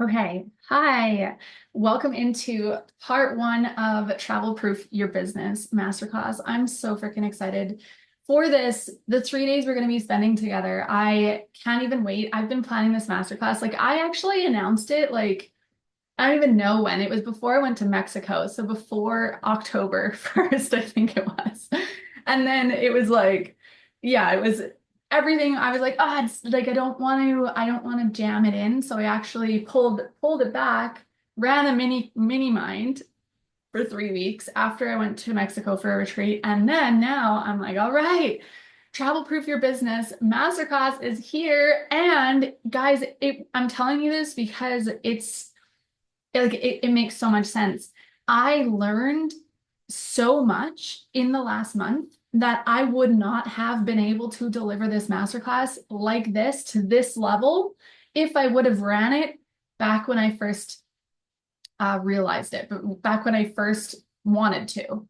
Okay, hi. Welcome into part one of Travel Proof Your Business Masterclass. I'm so freaking excited for this. The 3 days we're going to be spending together. I can't even wait. I've been planning this masterclass. I actually announced it, I don't even know when. It was before I went to Mexico. So before October 1st, I think it was. And then it was yeah, it was everything. I was like, oh, it's like I don't want to jam it in. So I actually pulled it back, ran a mini mind for 3 weeks after I went to Mexico for a retreat. And then now I'm like, all right, Travel Proof Your Business Masterclass is here. And guys, I'm telling you this because it makes so much sense. I learned so much in the last month that I would not have been able to deliver this masterclass like this to this level if I would have ran it back when I first realized it, but back when I first wanted to.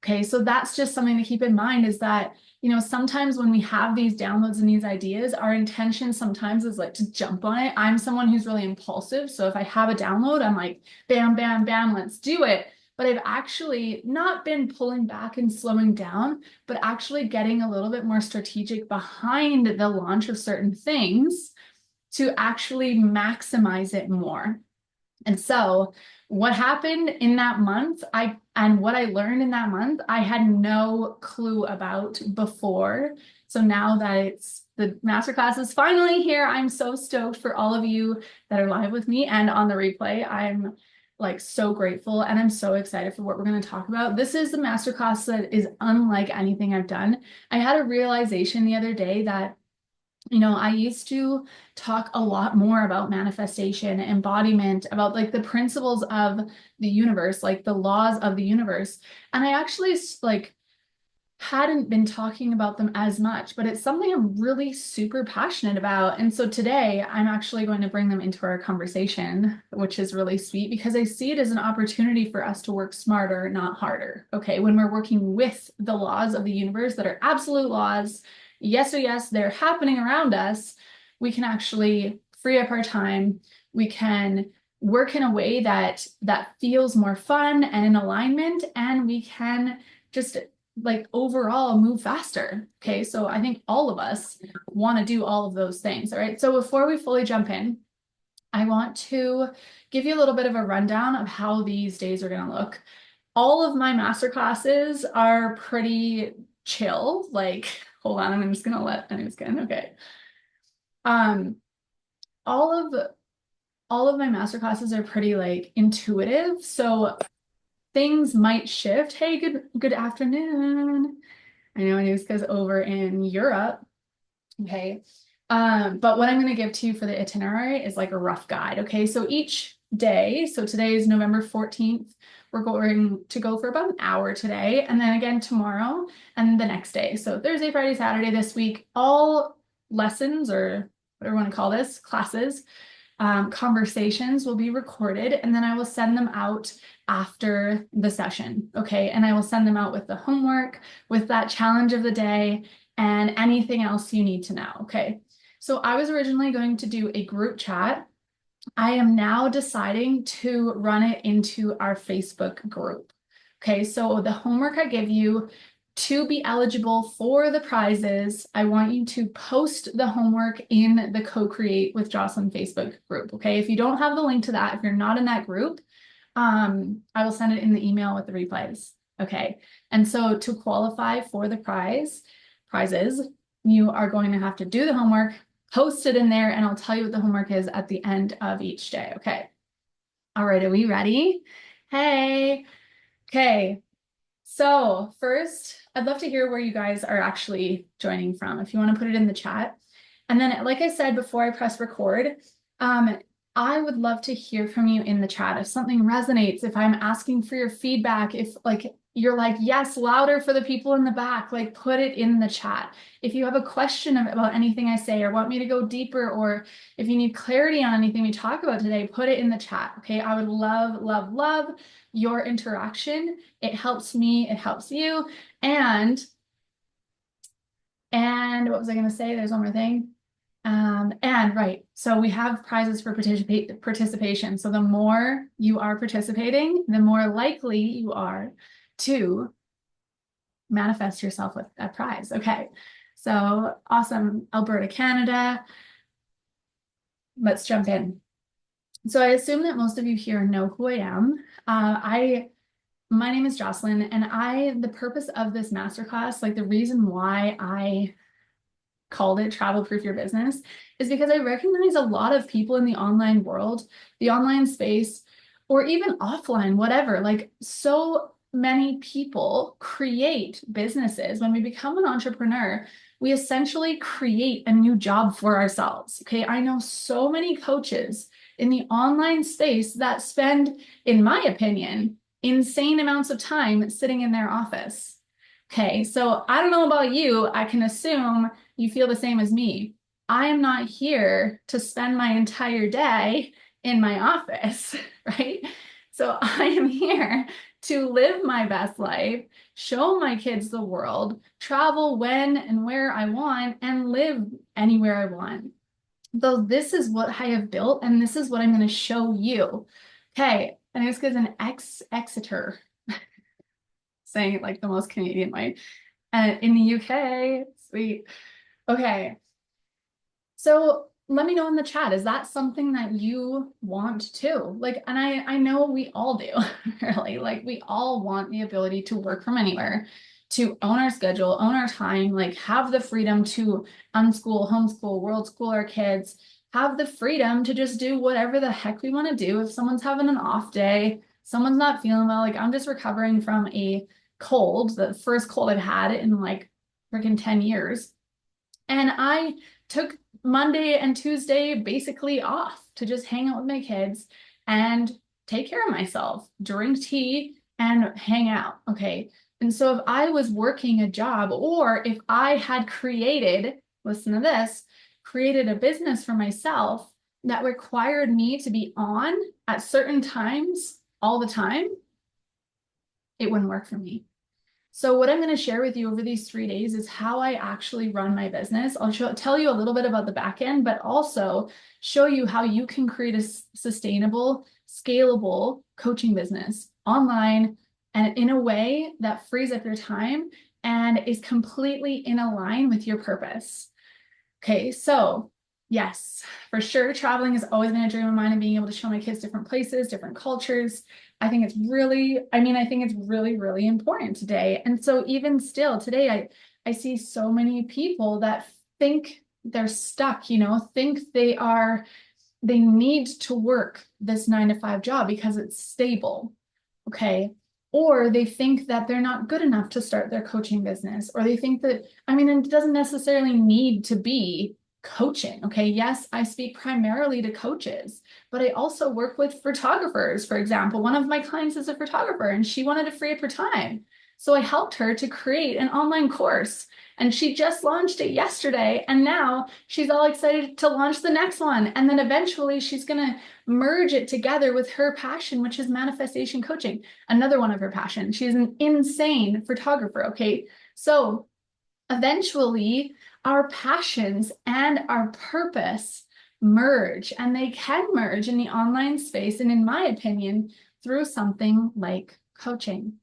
Okay, so that's just something to keep in mind is that, sometimes when we have these downloads and these ideas, our intention sometimes is like to jump on it. I'm someone who's really impulsive. So if I have a download, I'm like, bam, bam, bam, let's do it. But I've actually not been pulling back and slowing down, but actually getting a little bit more strategic behind the launch of certain things to actually maximize it more. And so what happened in that month, and what I learned in that month, I had no clue about before. So now that the masterclass is finally here, I'm so stoked for all of you that are live with me and on the replay. I'm like so grateful and I'm so excited for what we're going to talk about. This is the masterclass that is unlike anything I've done. I had a realization the other day that I used to talk a lot more about manifestation, embodiment, about like the principles of the universe, like the laws of the universe. And I actually hadn't been talking about them as much, but it's something I'm really super passionate about. And so today I'm actually going to bring them into our conversation, which is really sweet because I see it as an opportunity for us to work smarter, not harder. Okay. When we're working with the laws of the universe that are absolute laws, yes, or yes, they're happening around us, we can actually free up our time. We can work in a way that feels more fun and in alignment, and we can just overall move faster. Okay, so I think all of us want to do all of those things. All right, so before we fully jump in, I want to give you a little bit of a rundown of how these days are going to look. All of my master classes are pretty chill. Hold on, I'm just gonna let I'm just gonna okay. Um, all of all of my master classes are pretty intuitive, so things might shift. Hey, good afternoon. I know Anuska's over in Europe. Okay. But what I'm going to give to you for the itinerary is like a rough guide. Okay. So each day, so today is November 14th. We're going to go for about an hour today, and then again tomorrow and the next day. So Thursday, Friday, Saturday this week, all lessons or whatever you want to call this, classes, conversations will be recorded, and then I will send them out after the session. Okay. And I will send them out with the homework, with that challenge of the day, and anything else you need to know. Okay. So I was originally going to do a group chat. I am now deciding to run it into our Facebook group. Okay. So the homework I give you to be eligible for the prizes, I want you to post the homework in the Co-Create with Jocelyn Facebook group. Okay. If you don't have the link to that, if you're not in that group, I will send it in the email with the replays. Okay. And so to qualify for the prizes, you are going to have to do the homework, post it in there, and I'll tell you what the homework is at the end of each day. Okay. All right. Are we ready? Hey. Okay. So first, I'd love to hear where you guys are actually joining from. If you want to put it in the chat. And then, like I said, before I press record, I would love to hear from you in the chat. If something resonates, if I'm asking for your feedback, if you're like, yes, louder for the people in the back, put it in the chat. If you have a question about anything I say or want me to go deeper, or if you need clarity on anything we talk about today, put it in the chat. Okay. I would love, love, love your interaction. It helps me, it helps you. And what was I going to say? There's one more thing. And right, so we have prizes for participation. So the more you are participating, the more likely you are to manifest yourself with a prize. Okay, so awesome, Alberta, Canada. Let's jump in. So I assume that most of you here know who I am. My name is Jocelyn, and the purpose of this masterclass, like the reason why I called it Travel Proof Your Business, is because I recognize a lot of people in the online world, the online space, or even offline, whatever, like so many people create businesses. When we become an entrepreneur, we essentially create a new job for ourselves. Okay. I know so many coaches in the online space that spend, in my opinion, insane amounts of time sitting in their office. Okay. So I don't know about you. I can assume you feel the same as me. I am not here to spend my entire day in my office, right? So I am here to live my best life, show my kids the world, travel when and where I want, and live anywhere I want. So this is what I have built, and this is what I'm going to show you. Okay, and this is an Exeter, saying it like the most Canadian way. And in the UK, sweet. Okay, so let me know in the chat, is that something that you want too? Like, and I know we all do, really. Like, we all want the ability to work from anywhere, to own our schedule, own our time, like have the freedom to unschool, homeschool, world school our kids, have the freedom to just do whatever the heck we want to do. If someone's having an off day, someone's not feeling well, like I'm just recovering from a cold, the first cold I've had in like freaking 10 years. And I took Monday and Tuesday basically off to just hang out with my kids and take care of myself, drink tea, and hang out. Okay. And so if I was working a job, or if I had created, listen to this, created a business for myself that required me to be on at certain times all the time, it wouldn't work for me. So what I'm going to share with you over these 3 days is how I actually run my business. I'll tell you a little bit about the back end, but also show you how you can create a sustainable, scalable coaching business online and in a way that frees up your time and is completely in line with your purpose. Okay, so yes, for sure, traveling has always been a dream of mine, and being able to show my kids different places, different cultures. I think it's really, I think it's really, really important today. And so even still today, I see so many people that think they're stuck, think they need to work this 9 to 5 job because it's stable. Okay. Or they think that they're not good enough to start their coaching business, or they think that, it doesn't necessarily need to be coaching. Okay. Yes, I speak primarily to coaches, but I also work with photographers. For example, one of my clients is a photographer and she wanted to free up her time. So I helped her to create an online course, and she just launched it yesterday. And now she's all excited to launch the next one. And then eventually she's going to merge it together with her passion, which is manifestation coaching, another one of her passions. She's an insane photographer. Okay. So eventually our passions and our purpose merge, and they can merge in the online space. And in my opinion, through something like coaching.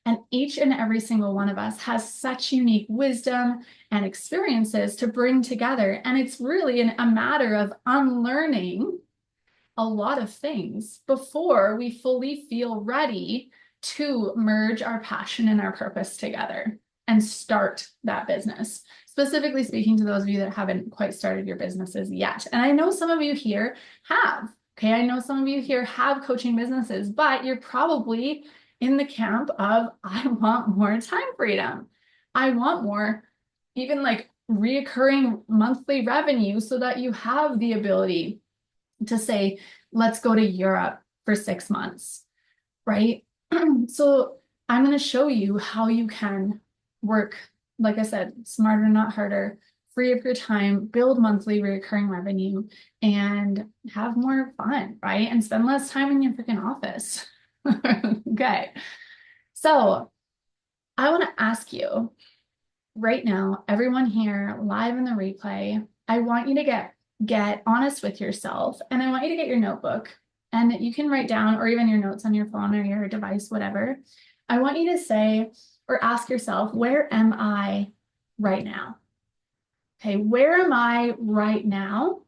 And each and every single one of us has such unique wisdom and experiences to bring together. And it's really a matter of unlearning a lot of things before we fully feel ready to merge our passion and our purpose together and start that business. Specifically speaking to those of you that haven't quite started your businesses yet. And I know some of you here have. Okay, I know some of you here have coaching businesses, but you're probably in the camp of, I want more time freedom. I want more, even like reoccurring monthly revenue, so that you have the ability to say, let's go to Europe for 6 months, right? So I'm going to show you how you can work, like I said, smarter, not harder, free up your time, build monthly recurring revenue, and have more fun, right? And spend less time in your freaking office. Okay. So I want to ask you right now, everyone here live in the replay, I want you to get honest with yourself, and I want you to get your notebook, and you can write down, or even your notes on your phone or your device, whatever. I want you to say or ask yourself, where am I right now? Okay, where am I right now?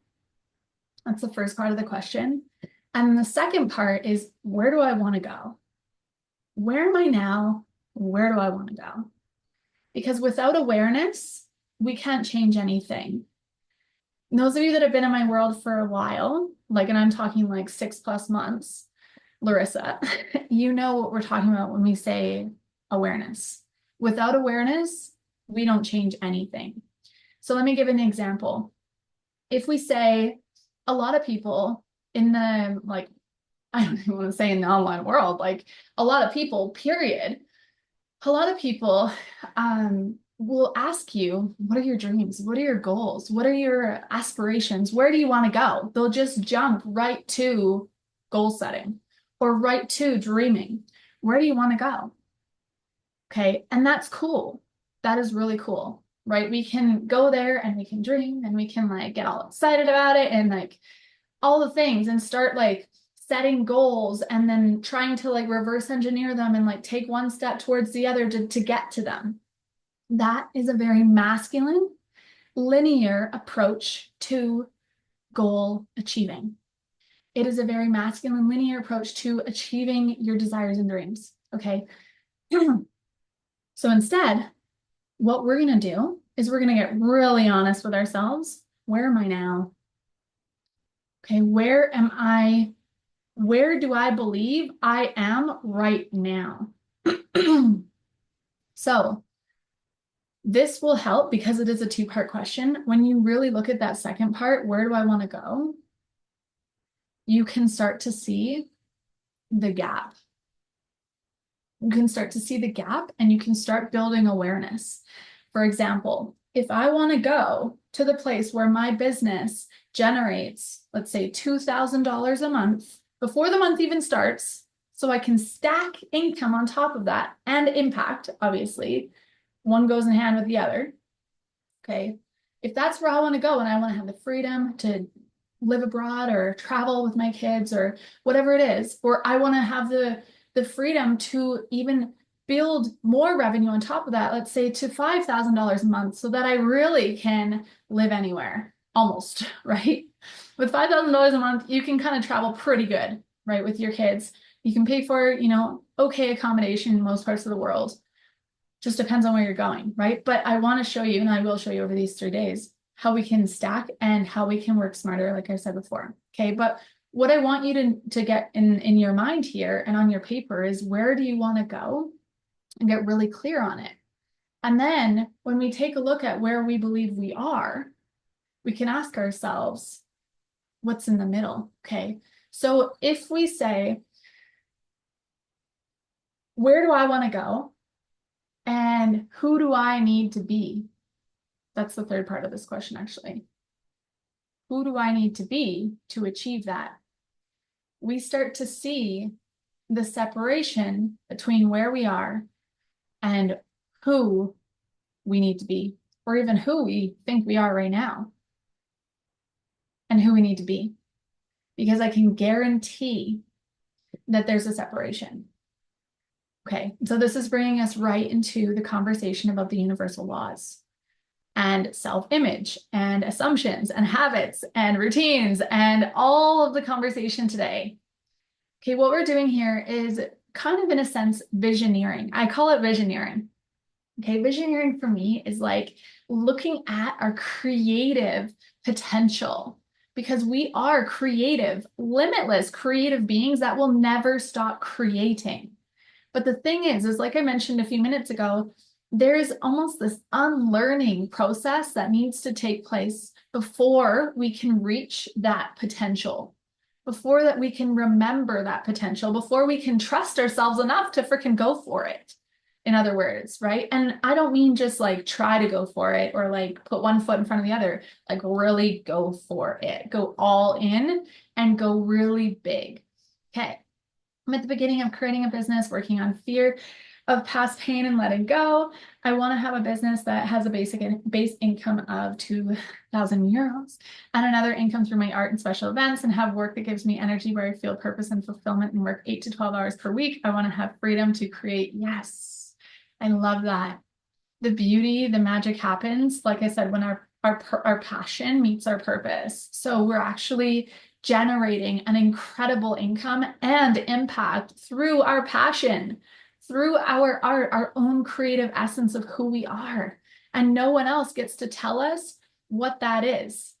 That's the first part of the question. And the second part is, where do I want to go? Where am I now? Where do I want to go? Because without awareness, we can't change anything. And those of you that have been in my world for a while, like, and I'm talking like 6+ months, Larissa, you know what we're talking about when we say awareness. Without awareness, we don't change anything. So let me give an example. If we say a lot of people in the, like, I don't even want to say in the online world, like a lot of people, period, a lot of people will ask you, what are your dreams? What are your goals? What are your aspirations? Where do you want to go? They'll just jump right to goal setting or right to dreaming. Where do you want to go? Okay, and that's cool. That is really cool, right? We can go there and we can dream and we can like get all excited about it and like all the things and start like setting goals and then trying to like reverse engineer them and like take one step towards the other to get to them. That is a very masculine, linear approach to goal achieving. It is a very masculine, linear approach to achieving your desires and dreams. Okay. So instead, what we're going to do is we're going to get really honest with ourselves. Where am I now? Okay, where am I? Where do I believe I am right now? So this will help because it is a two-part question. When you really look at that second part, where do I want to go? You can start to see the gap. You can start to see the gap and you can start building awareness. For example, if I want to go to the place where my business generates, let's say, $2,000 a month before the month even starts, so I can stack income on top of that and impact, obviously, one goes in hand with the other. Okay. If that's where I want to go and I want to have the freedom to live abroad or travel with my kids or whatever it is, or I want to have the freedom to even build more revenue on top of that, let's say to $5,000 a month, so that I really can live anywhere, almost, right? With $5,000 a month, you can kind of travel pretty good, right? With your kids. You can pay for, okay accommodation in most parts of the world. Just depends on where you're going, right? But I want to show you, and I will show you over these 3 days, how we can stack and how we can work smarter, like I said before. Okay, but what I want you to get in your mind here and on your paper is, where do you want to go, and get really clear on it. And then when we take a look at where we believe we are, we can ask ourselves, what's in the middle? Okay, so if we say, where do I want to go? And who do I need to be? That's the third part of this question, actually. Who do I need to be to achieve that? We start to see the separation between where we are and who we need to be, or even who we think we are right now, and who we need to be. Because I can guarantee that there's a separation. Okay, so this is bringing us right into the conversation about the universal laws and self-image and assumptions and habits and routines and all of the conversation today. Okay, what we're doing here is kind of, in a sense, visioneering. I call it visioneering. Okay, visioneering for me is like looking at our creative potential, because we are creative, limitless creative beings that will never stop creating. But the thing is like I mentioned a few minutes ago, there's almost this unlearning process that needs to take place before we can reach that potential, before that we can remember that potential, before we can trust ourselves enough to freaking go for it. In other words, right? And I don't mean just like try to go for it or like put one foot in front of the other, like really go for it, go all in and go really big. Okay. I'm at the beginning of creating a business, working on fear of past pain and letting go. I want to have a business that has a base income of 2,000 euros and another income through my art and special events, and have work that gives me energy where I feel purpose and fulfillment and work 8 to 12 hours per week. I want to have freedom to create. Yes, I love that. The beauty, the magic happens, like I said, when our passion meets our purpose. So we're actually generating an incredible income and impact through our passion, through our art, our own creative essence of who we are. And no one else gets to tell us what that is.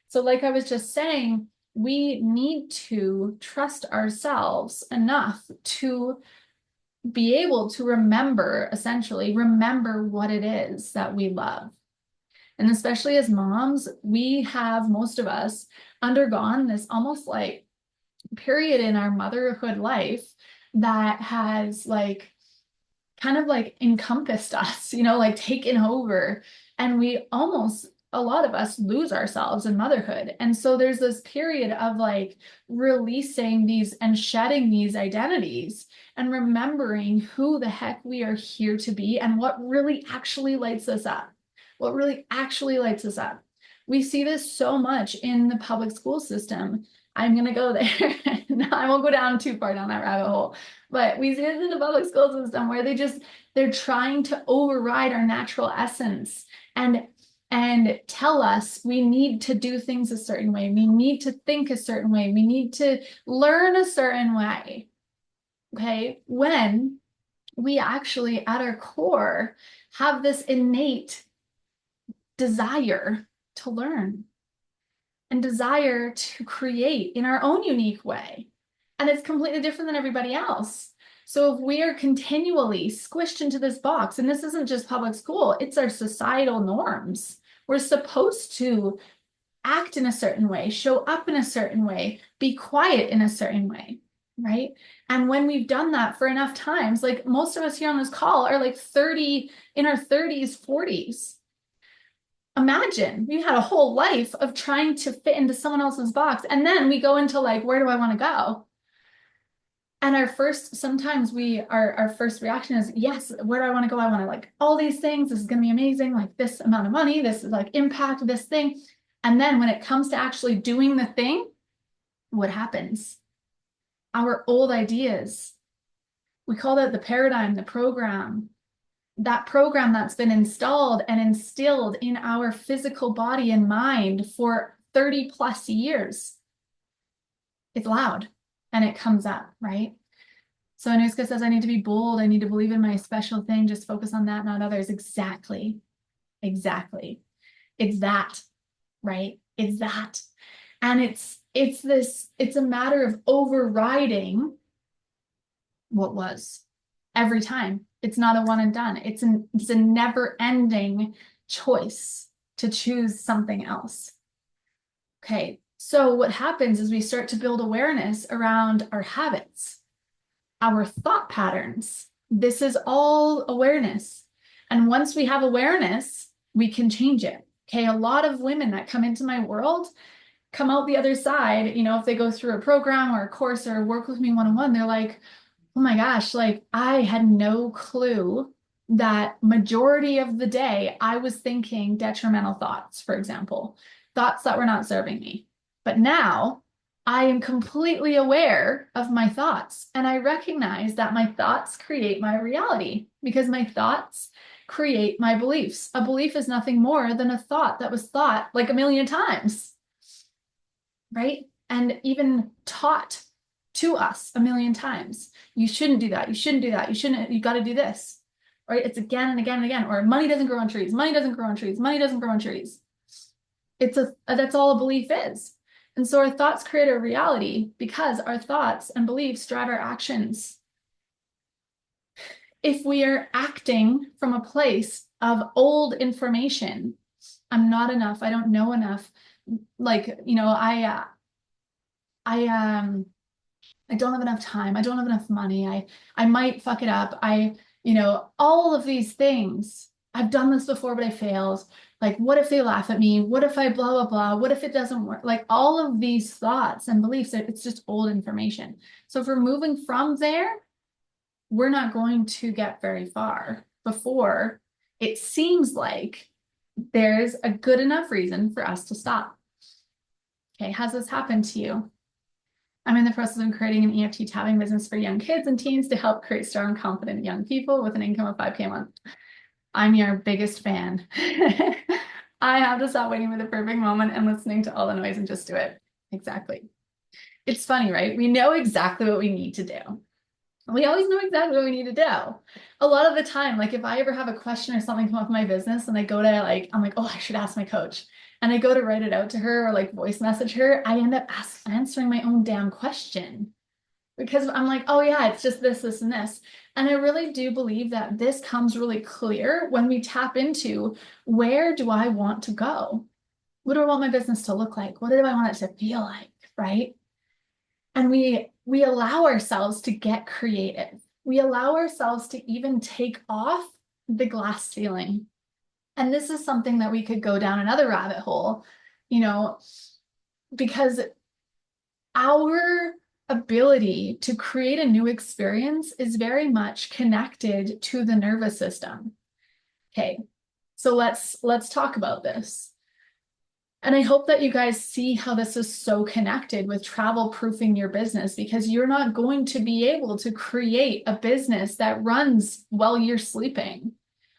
So like I was just saying, we need to trust ourselves enough to be able to remember, essentially, remember what it is that we love. And especially as moms, we have, most of us, undergone this almost like period in our motherhood life that has like kind of like encompassed us, you know, like taken over. And we almost, a lot of us lose ourselves in motherhood. And so there's this period of like releasing these and shedding these identities and remembering who the heck we are here to be and what really actually lights us up. What really actually lights us up. We see this so much in the public school system. I'm going to go there. No, I won't go down too far down that rabbit hole. But we see it in the public school system where they're trying to override our natural essence and tell us we need to do things a certain way. We need to think a certain way. We need to learn a certain way. Okay? When we actually at our core have this innate desire to learn and desire to create in our own unique way. And it's completely different than everybody else. So if we are continually squished into this box, and this isn't just public school, it's our societal norms. We're supposed to act in a certain way, show up in a certain way, be quiet in a certain way, right? And when we've done that for enough times, like most of us here on this call are like 30, in our 30s, 40s. Imagine we've had a whole life of trying to fit into someone else's box. And then we go into like, where do I want to go? And sometimes our first reaction is, yes, where do I want to go? I want to like all these things. This is going to be amazing. Like this amount of money, this is like impact this thing. And then when it comes to actually doing the thing, what happens? Our old ideas, we call that the paradigm, the program, that program that's been installed and instilled in our physical body and mind for 30 plus years. It's loud and it comes up, right? So Anuska says, I need to be bold. I need to believe in my special thing. Just focus on that, not others. Exactly. Exactly. It's that, right? It's that. And it's a matter of overriding what was every time. It's not a one and done. It's a never ending choice to choose something else. Okay. So what happens is we start to build awareness around our habits, our thought patterns. This is all awareness. And once we have awareness, we can change it. Okay. A lot of women that come into my world come out the other side, you know, if they go through a program or a course or work with me one-on-one, they're like, oh my gosh, like I had no clue that majority of the day I was thinking detrimental thoughts, for example, thoughts that were not serving me. But now I am completely aware of my thoughts and I recognize that my thoughts create my reality because my thoughts create my beliefs. A belief is nothing more than a thought that was thought like a million times, right? And even taught to us a million times. You shouldn't do that. You shouldn't do that. You got to do this, right? It's again and again and again, or money doesn't grow on trees. Money doesn't grow on trees. Money doesn't grow on trees. That's all a belief is. And so our thoughts create a reality because our thoughts and beliefs drive our actions. If we are acting from a place of old information, I'm not enough, I don't know enough, like, you know, I don't have enough time, I don't have enough money, I might fuck it up, you know, all of these things. I've done this before, but I failed. Like, what if they laugh at me? What if I blah, blah, blah? What if it doesn't work? Like all of these thoughts and beliefs, it's just old information. So if we're moving from there, we're not going to get very far before it seems like there's a good enough reason for us to stop. Okay, has this happened to you? I'm in the process of creating an EFT tapping business for young kids and teens to help create strong, confident young people with an income of 5K a month. I'm your biggest fan. I have to stop waiting for the perfect moment and listening to all the noise and just do it. Exactly. It's funny, right? We know exactly what we need to do. We always know exactly what we need to do. A lot of the time, like if I ever have a question or something come up in my business and I go to I'm like, oh, I should ask my coach. And I go to write it out to her or like voice message her, I end up answering my own damn question because I'm like, oh yeah, it's just this, this, and this. And I really do believe that this comes really clear when we tap into, where do I want to go? What do I want my business to look like? What do I want it to feel like, right? And we allow ourselves to get creative. We allow ourselves to even take off the glass ceiling. And this is something that we could go down another rabbit hole, you know, because our ability to create a new experience is very much connected to the nervous system. Okay, so let's talk about this. And I hope that you guys see how this is so connected with travel proofing your business, because you're not going to be able to create a business that runs while you're sleeping,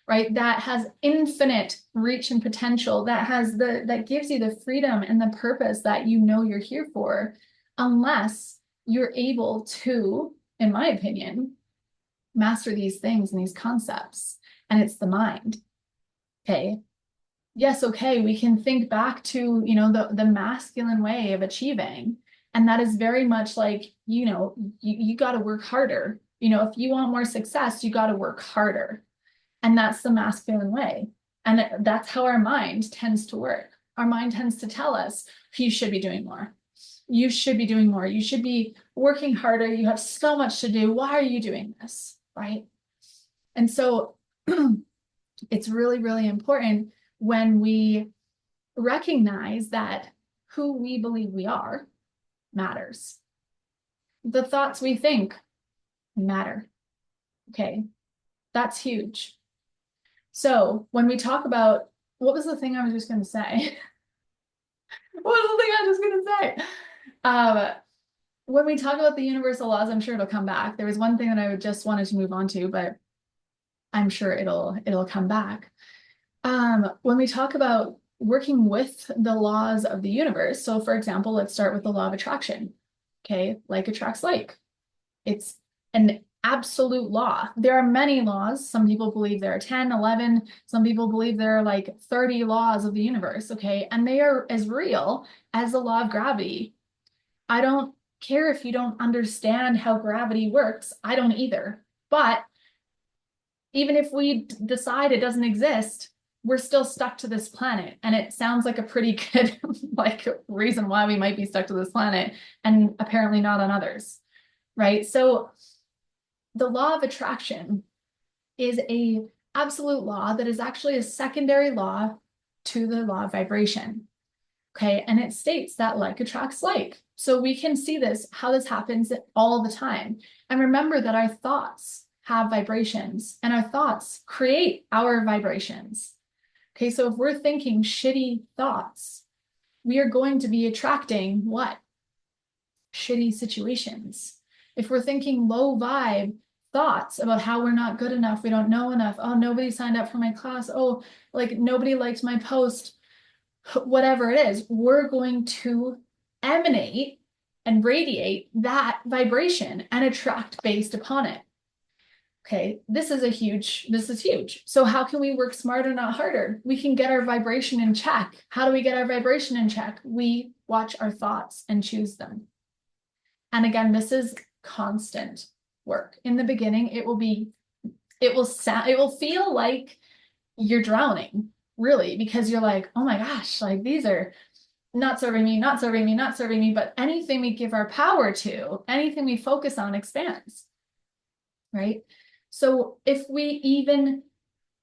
right? That has infinite reach and potential, that gives you the freedom and the purpose that you know you're here for, unless you're able to, in my opinion, master these things and these concepts. And it's the mind. Okay. Yes, okay, we can think back to, the masculine way of achieving. And that is very much like, you got to work harder. If you want more success, you got to work harder. And that's the masculine way. And that's how our mind tends to work. Our mind tends to tell us, you should be doing more. You should be doing more. You should be working harder. You have so much to do. Why are you doing this? Right? And so it's really, really important when we recognize that who we believe we are matters. The thoughts we think matter. Okay, that's huge. So when we talk about, what was the thing I was just going to say? What was the thing I was just going to say? When we talk about the universal laws, I'm sure it'll come back. There was one thing that I just wanted to move on to, but I'm sure it'll come back. When we talk about working with the laws of the universe, so for example, let's start with the law of attraction. Okay, like attracts like. It's an absolute law. There are many laws. Some people believe there are 10, 11. Some people believe there are like 30 laws of the universe, okay? And they are as real as the law of gravity. I don't care if you don't understand how gravity works. I don't either. But even if we decide it doesn't exist, we're still stuck to this planet. And it sounds like a pretty good reason why we might be stuck to this planet, and apparently not on others, right? So the law of attraction is a absolute law that is actually a secondary law to the law of vibration. Okay, and it states that like attracts like. So we can see how this happens all the time. And remember that our thoughts have vibrations, and our thoughts create our vibrations. Okay, so if we're thinking shitty thoughts, we are going to be attracting what? Shitty situations. If we're thinking low vibe thoughts about how we're not good enough, we don't know enough, oh, nobody signed up for my class, oh, like nobody liked my post, whatever it is, we're going to emanate and radiate that vibration and attract based upon it. Okay, this is huge. So how can we work smarter, not harder? We can get our vibration in check. How do we get our vibration in check? We watch our thoughts and choose them. And again, this is constant work. In the beginning, it will feel like you're drowning, really, because you're like, oh my gosh, like these are not serving me, not serving me, not serving me. But anything we give our power to, anything we focus on expands, right? So if we even,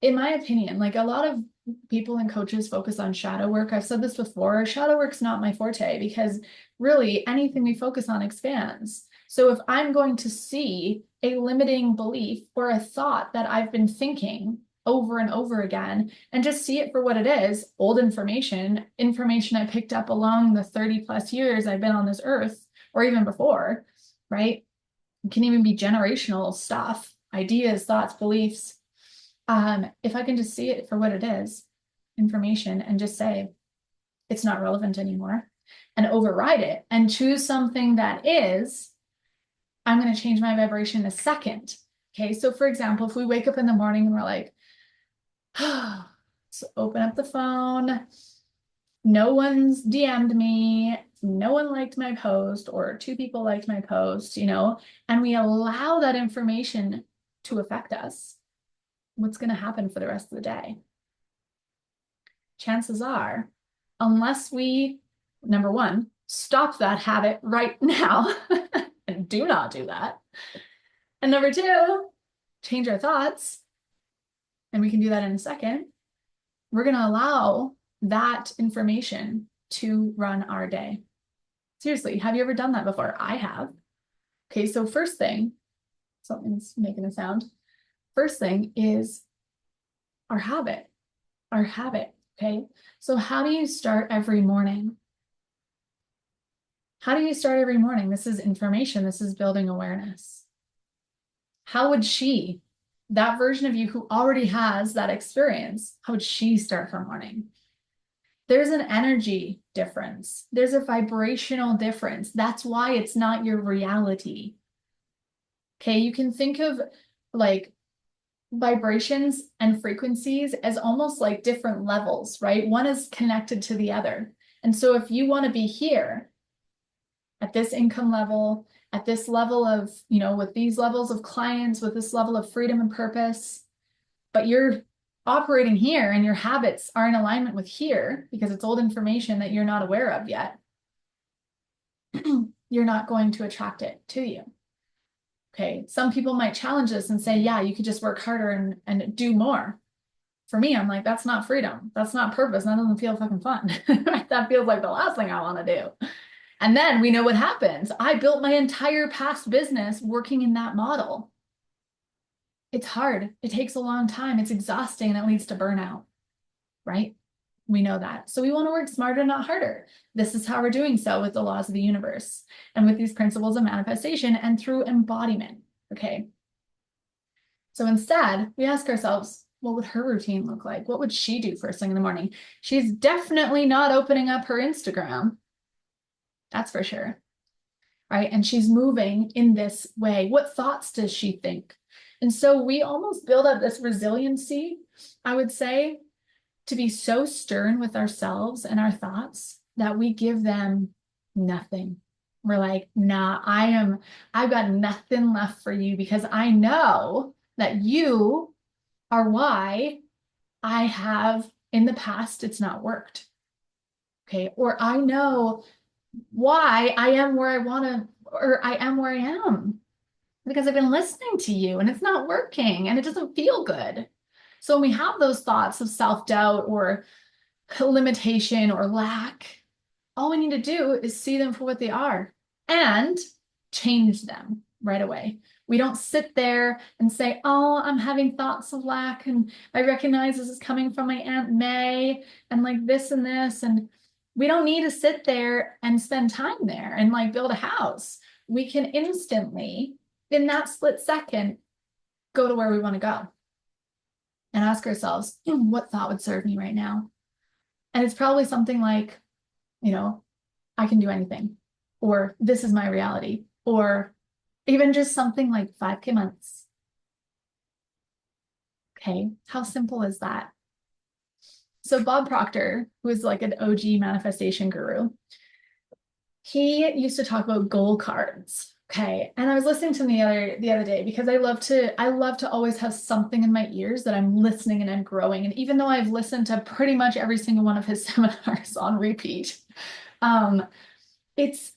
in my opinion, like a lot of people and coaches focus on shadow work. I've said this before, shadow work's not my forte, because really anything we focus on expands. So if I'm going to see a limiting belief or a thought that I've been thinking over and over again and just see it for what it is, old information I picked up along the 30 plus years I've been on this earth, or even before, right? It can even be generational stuff, ideas, thoughts, beliefs. If I can just see it for what it is, information, and just say, it's not relevant anymore, and override it and choose something that is, I'm going to change my vibration in a second. Okay. So for example, if we wake up in the morning and we're like, so open up the phone, no one's DM'd me, no one liked my post, or 2 people liked my post, and we allow that information to affect us, what's going to happen for the rest of the day? Chances are, unless we, number one, stop that habit right now, and do not do that. And number 2, change our thoughts, and we can do that in a second. We're going to allow that information to run our day. Seriously, have you ever done that before? I have. Okay, so first thing, something's making a sound. First thing is our habit. Our habit, okay? So how do you start every morning? How do you start every morning? This is information. This is building awareness. How would she, that version of you who already has that experience, how would she start her morning? There's an energy difference. There's a vibrational difference. That's why it's not your reality. Okay, you can think of like vibrations and frequencies as almost like different levels, right? One is connected to the other. And so if you want to be here at this income level, at this level of, with these levels of clients, with this level of freedom and purpose, but you're operating here and your habits are in alignment with here because it's old information that you're not aware of yet, you're not going to attract it to you. Okay, some people might challenge this and say, yeah, you could just work harder and do more. For me, I'm like, that's not freedom. That's not purpose. That doesn't feel fucking fun. That feels like the last thing I want to do. And then we know what happens. I built my entire past business working in that model. It's hard. It takes a long time. It's exhausting and it leads to burnout, right? We know that. So we want to work smarter, not harder. This is how we're doing so with the laws of the universe and with these principles of manifestation and through embodiment. Okay. So instead, we ask ourselves, what would her routine look like? What would she do first thing in the morning? She's definitely not opening up her Instagram. That's for sure. Right. And she's moving in this way. What thoughts does she think? And so we almost build up this resiliency, I would say, to be so stern with ourselves and our thoughts that we give them nothing. We're like, nah, I've got nothing left for you because I know that you are why I have in the past, it's not worked. Okay. Or I know why I am where I want to, or I am where I am because I've been listening to you and it's not working and it doesn't feel good. So when we have those thoughts of self-doubt or limitation or lack, all we need to do is see them for what they are and change them right away. We don't sit there and say, oh, I'm having thoughts of lack and I recognize this is coming from my Aunt May and like this and this. And we don't need to sit there and spend time there and like build a house. We can instantly, in that split second, go to where we want to go and ask ourselves, what thought would serve me right now? And it's probably something like, I can do anything, or this is my reality, or even just something like 5K months. Okay, how simple is that? So Bob Proctor, who is like an OG manifestation guru, he used to talk about goal cards. Okay. And I was listening to him the other day because I love to always have something in my ears that I'm listening and I'm growing. And even though I've listened to pretty much every single one of his seminars on repeat, it's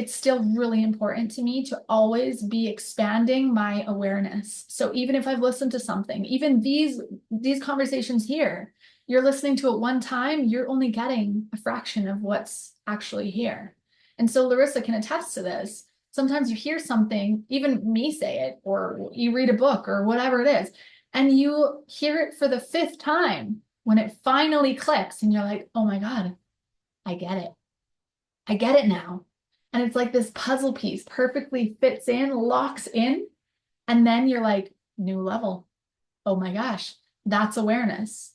still really important to me to always be expanding my awareness. So even if I've listened to something, even these conversations here, you're listening to it one time, you're only getting a fraction of what's actually here. And so Larissa can attest to this. Sometimes you hear something, even me say it, or you read a book or whatever it is, and you hear it for the 5th time when it finally clicks and you're like, oh my God, I get it. I get it now. And it's like this puzzle piece perfectly fits in, locks in, and then you're like, new level. Oh my gosh, that's awareness.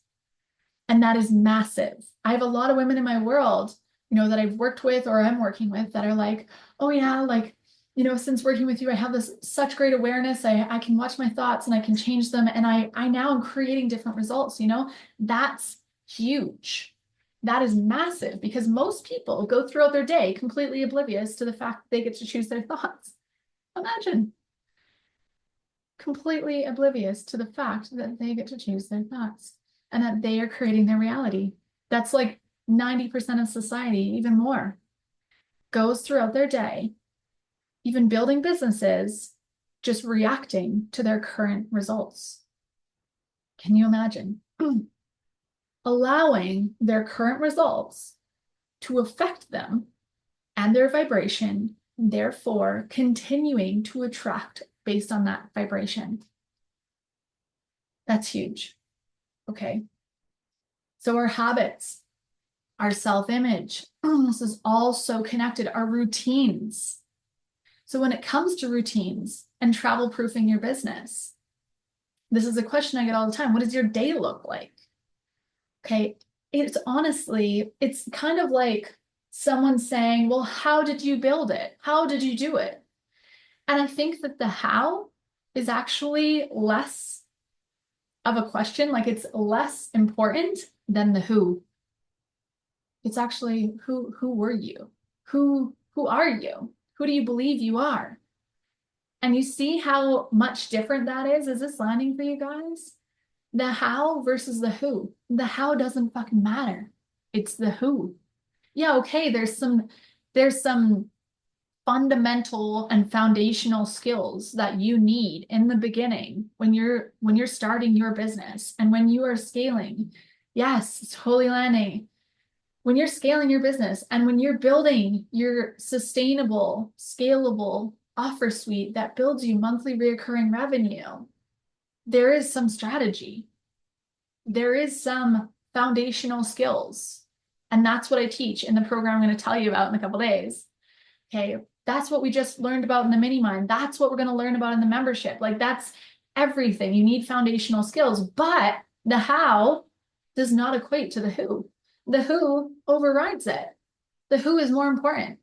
And that is massive. I have a lot of women in my world, that I've worked with or I'm working with that are like, oh yeah, like, since working with you, I have this such great awareness. I can watch my thoughts and I can change them. And I now am creating different results, that's huge. That is massive because most people go throughout their day completely oblivious to the fact that they get to choose their thoughts. Imagine. Completely oblivious to the fact that they get to choose their thoughts and that they are creating their reality. That's like 90% of society, even more, goes throughout their day, even building businesses, just reacting to their current results. Can you imagine? Allowing their current results to affect them and their vibration, therefore continuing to attract based on that vibration. That's huge. Okay. So our habits, our self-image, this is all so connected, our routines. So when it comes to routines and travel proofing your business, this is a question I get all the time. What does your day look like? Okay. It's kind of like someone saying, well, how did you build it? How did you do it? And I think that the how is actually less of a question, like it's less important than the who. It's actually who were you? Who are you? Who do you believe you are? And you see how much different that is? Is this landing for you guys? The how versus the who. The how doesn't fucking matter. It's the who. Yeah, okay, there's some fundamental and foundational skills that you need in the beginning when you're starting your business and when you are scaling. Yes, it's totally landing. When you're scaling your business and when you're building your sustainable, scalable offer suite that builds you monthly recurring revenue, there is some strategy. There is some foundational skills. And that's what I teach in the program I'm going to tell you about in a couple of days. Okay, that's what we just learned about in the mini mind. That's what we're going to learn about in the membership. Like that's everything. You need foundational skills, but the how does not equate to the who. The who overrides it. The who is more important.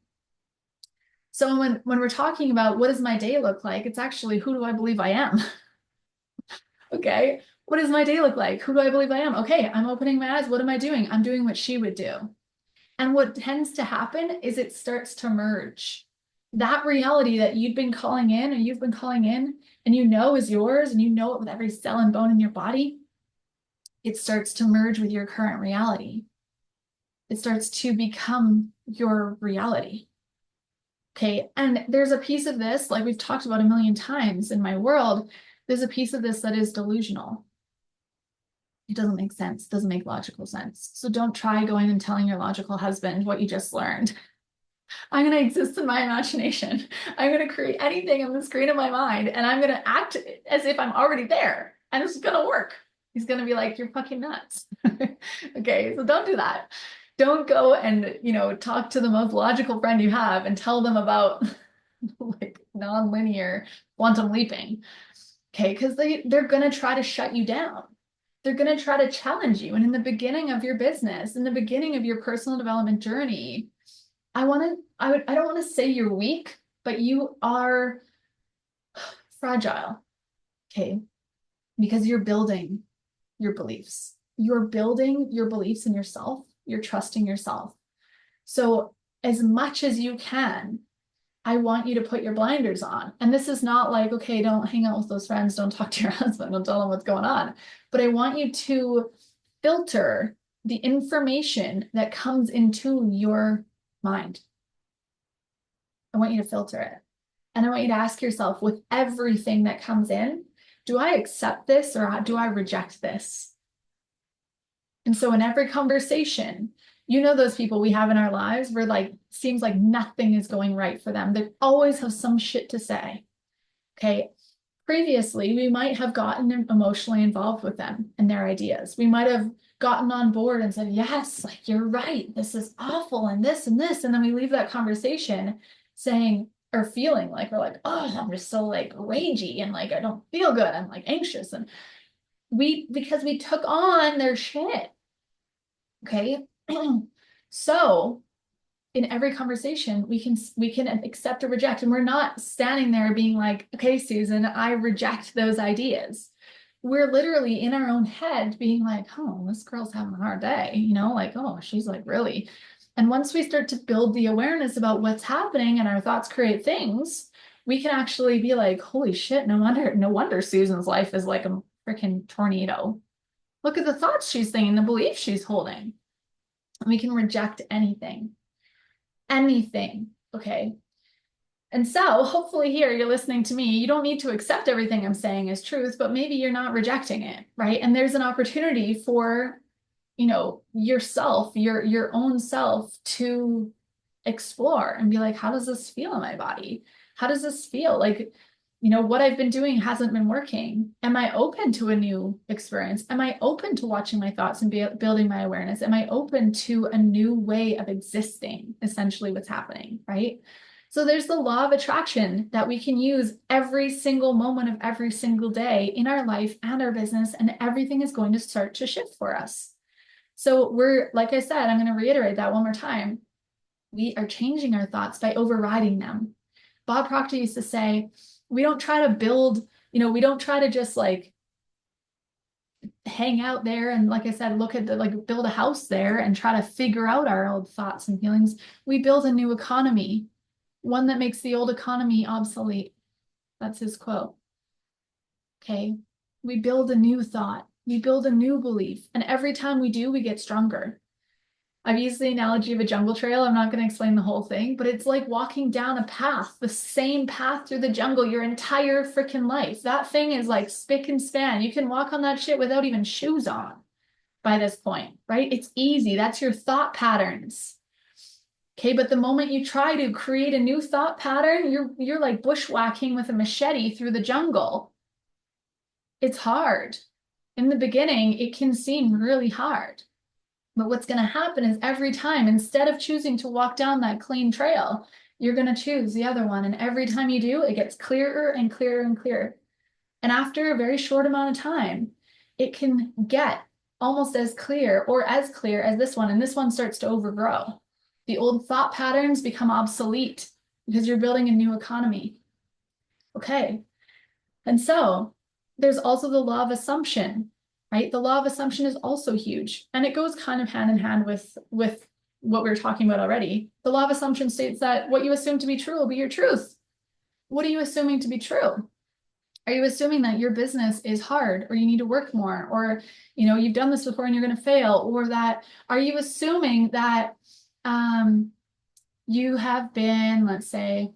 So when we're talking about what does my day look like, it's actually who do I believe I am? Okay, what does my day look like? Who do I believe I am? Okay, I'm opening my eyes. What am I doing? I'm doing what she would do. And what tends to happen is it starts to merge. That reality that you've been calling in or you've been calling in and is yours and you know it with every cell and bone in your body, it starts to merge with your current reality. It starts to become your reality. Okay, and there's a piece of this, like we've talked about a million times in my world, there's a piece of this that is delusional. It doesn't make sense, doesn't make logical sense. So don't try going and telling your logical husband what you just learned. I'm going to exist in my imagination. I'm going to create anything on the screen of my mind, and I'm going to act as if I'm already there, and it's going to work. He's going to be like, you're fucking nuts. Okay, so don't do that. Don't go and, talk to the most logical friend you have and tell them about like non-linear quantum leaping. Okay, because they're going to try to shut you down. They're going to try to challenge you. And in the beginning of your business, in the beginning of your personal development journey, I don't want to say you're weak, but you are fragile. Okay, because you're building your beliefs. You're building your beliefs in yourself. You're trusting yourself. So as much as you can, I want you to put your blinders on. And this is not like, okay, don't hang out with those friends. Don't talk to your husband. Don't tell them what's going on. But I want you to filter the information that comes into your mind. I want you to filter it. And I want you to ask yourself with everything that comes in, do I accept this or do I reject this? And so in every conversation, You know, those people we have in our lives where like seems like nothing is going right for them. They always have some shit to say. Okay. Previously, we might have gotten emotionally involved with them and their ideas. We might have gotten on board and said, yes, like you're right. This is awful and this and this. And then we leave that conversation saying or feeling like we're like, oh, I'm just so like ragey and like I don't feel good. I'm like anxious. And because we took on their shit. Okay. So in every conversation we can accept or reject, and we're not standing there being like, okay, Susan, I reject those ideas. We're literally in our own head being like, oh, this girl's having a hard day, you know, like, oh, she's like really. And once we start to build the awareness about what's happening and our thoughts create things, we can actually be like, holy shit, no wonder Susan's life is like a freaking tornado. Look at the thoughts she's thinking, the beliefs she's holding. And we can reject anything. Okay. And so hopefully here you're listening to me. You don't need to accept everything I'm saying as truth, but maybe you're not rejecting it, right? And there's an opportunity for, yourself, your own self to explore and be like, how does this feel in my body? How does this feel? Like, what I've been doing hasn't been working. Am I open to a new experience? Am I open to watching my thoughts and building my awareness? Am I open to a new way of existing, essentially what's happening, right? So there's the law of attraction that we can use every single moment of every single day in our life and our business, and everything is going to start to shift for us. So like I said, I'm going to reiterate that one more time. We are changing our thoughts by overriding them. Bob Proctor used to say, we don't try to build, we don't try to just like hang out there and, like I said, look at build a house there and try to figure out our old thoughts and feelings. We build a new economy, one that makes the old economy obsolete. That's his quote. Okay. We build a new thought. We build a new belief. And every time we do, we get stronger. I've used the analogy of a jungle trail. I'm not going to explain the whole thing, but it's like walking down a path, the same path through the jungle your entire freaking life. That thing is like spick and span. You can walk on that shit without even shoes on by this point, right? It's easy. That's your thought patterns. Okay, but the moment you try to create a new thought pattern, you're like bushwhacking with a machete through the jungle. It's hard. In the beginning, it can seem really hard. But what's going to happen is every time, instead of choosing to walk down that clean trail, you're going to choose the other one. And every time you do, it gets clearer and clearer and clearer. And after a very short amount of time, it can get almost as clear or as clear as this one. And this one starts to overgrow. The old thought patterns become obsolete because you're building a new economy. Okay. And so there's also the law of assumption, right? The law of assumption is also huge, and it goes kind of hand in hand with what we were talking about already. The law of assumption states that what you assume to be true will be your truth. What are you assuming to be true? Are you assuming that your business is hard, or you need to work more, or you've done this before and you're going to fail, or that are you assuming that you have been, let's say,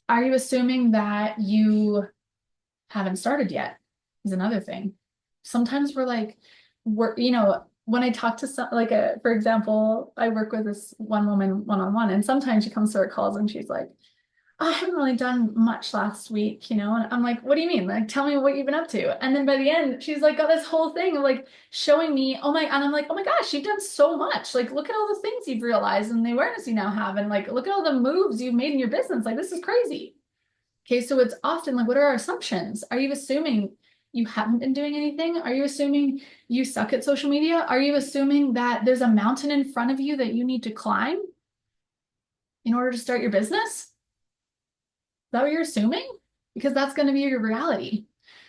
are you assuming that you haven't started yet is another thing. Sometimes when I talk to some, for example, I work with this one woman one-on-one, and sometimes she comes to our calls and she's like, oh, I haven't really done much last week, and I'm like, what do you mean? Like, tell me what you've been up to. And then by the end, she's like got this whole thing of like showing me, and I'm like, oh my gosh, you've done so much. Like, look at all the things you've realized and the awareness you now have. And like, look at all the moves you've made in your business. Like, this is crazy. Okay, so it's often like, what are our assumptions? Are you assuming you haven't been doing anything? Are you assuming you suck at social media? Are you assuming that there's a mountain in front of you that you need to climb in order to start your business? Is that what you're assuming? Because that's going to be your reality.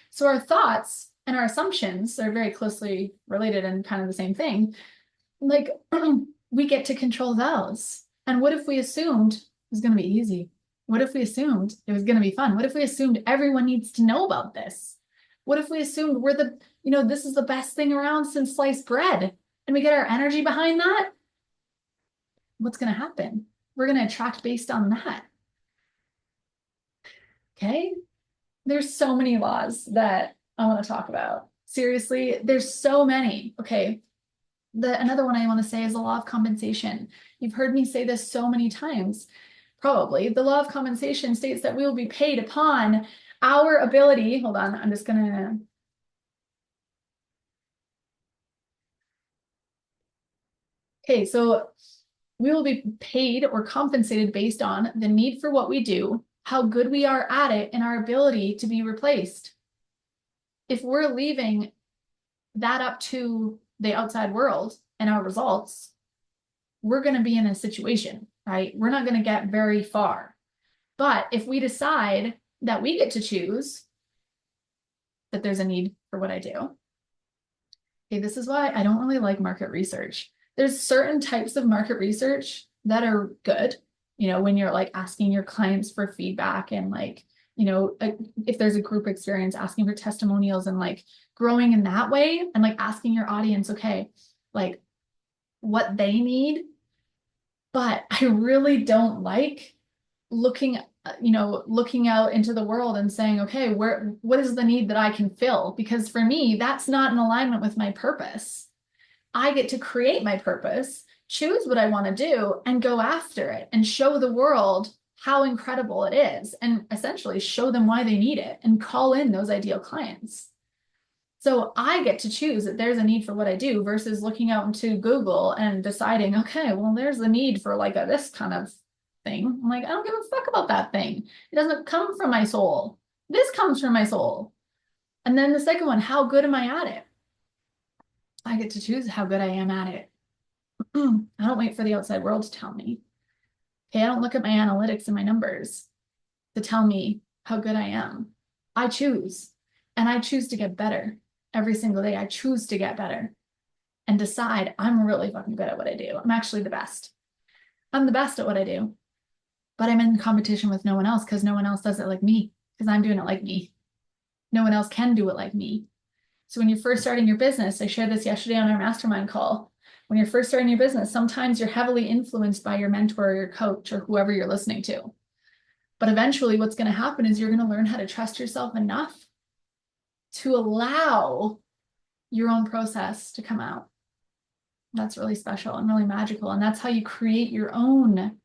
So our thoughts and our assumptions are very closely related and kind of the same thing. Like, we get to control those. And what if we assumed it was going to be easy? What if we assumed it was going to be fun? What if we assumed everyone needs to know about this? What if we assumed this is the best thing around since sliced bread, and we get our energy behind that? What's going to happen? We're going to attract based on that. Okay. There's so many laws that I want to talk about. Seriously, there's so many. Okay. Another one I want to say is the law of compensation. You've heard me say this so many times, probably. The law of compensation states that we will be paid upon our ability. Hold on, I'm just gonna. Okay, so we will be paid or compensated based on the need for what we do, how good we are at it, and our ability to be replaced. If we're leaving that up to the outside world and our results, we're going to be in a situation, right? We're not going to get very far. But if we decide that we get to choose that there's a need for what I do, okay, this is why I don't really like market research. There's certain types of market research that are good, when you're like asking your clients for feedback and like, if there's a group experience, asking for testimonials and like growing in that way and like asking your audience, okay, like what they need. But I really don't like looking out into the world and saying, okay, what is the need that I can fill? Because for me, that's not in alignment with my purpose. I get to create my purpose, choose what I want to do, and go after it and show the world how incredible it is, and essentially show them why they need it and call in those ideal clients. So I get to choose that there's a need for what I do versus looking out into Google and deciding, okay, well, there's the need for like this kind of thing. I'm like, I don't give a fuck about that thing. It doesn't come from my soul. This comes from my soul. And then the second one, how good am I at it? I get to choose how good I am at it. I don't wait for the outside world to tell me. Okay, I don't look at my analytics and my numbers to tell me how good I am. I choose, and I choose to get better every single day. I choose to get better and decide I'm really fucking good at what I do. I'm actually the best. I'm the best at what I do, but I'm in competition with no one else because no one else does it like me because I'm doing it like me. No one else can do it like me. So when you're first starting your business, I shared this yesterday on our mastermind call. When you're first starting your business, sometimes you're heavily influenced by your mentor or your coach or whoever you're listening to. But eventually what's going to happen is you're going to learn how to trust yourself enough to allow your own process to come out. That's really special and really magical. And that's how you create your own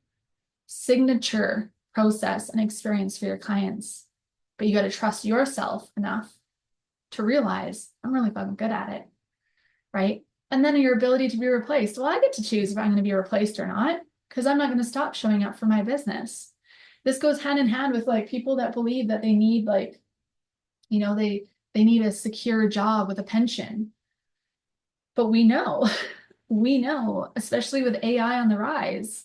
signature process and experience for your clients. But you got to trust yourself enough to realize I'm really fucking good at it, right? And then your ability to be replaced. Well, I get to choose if I'm going to be replaced or not, because I'm not going to stop showing up for my business. This goes hand in hand with like people that believe that they need like, they need a secure job with a pension. But we know, especially with AI on the rise,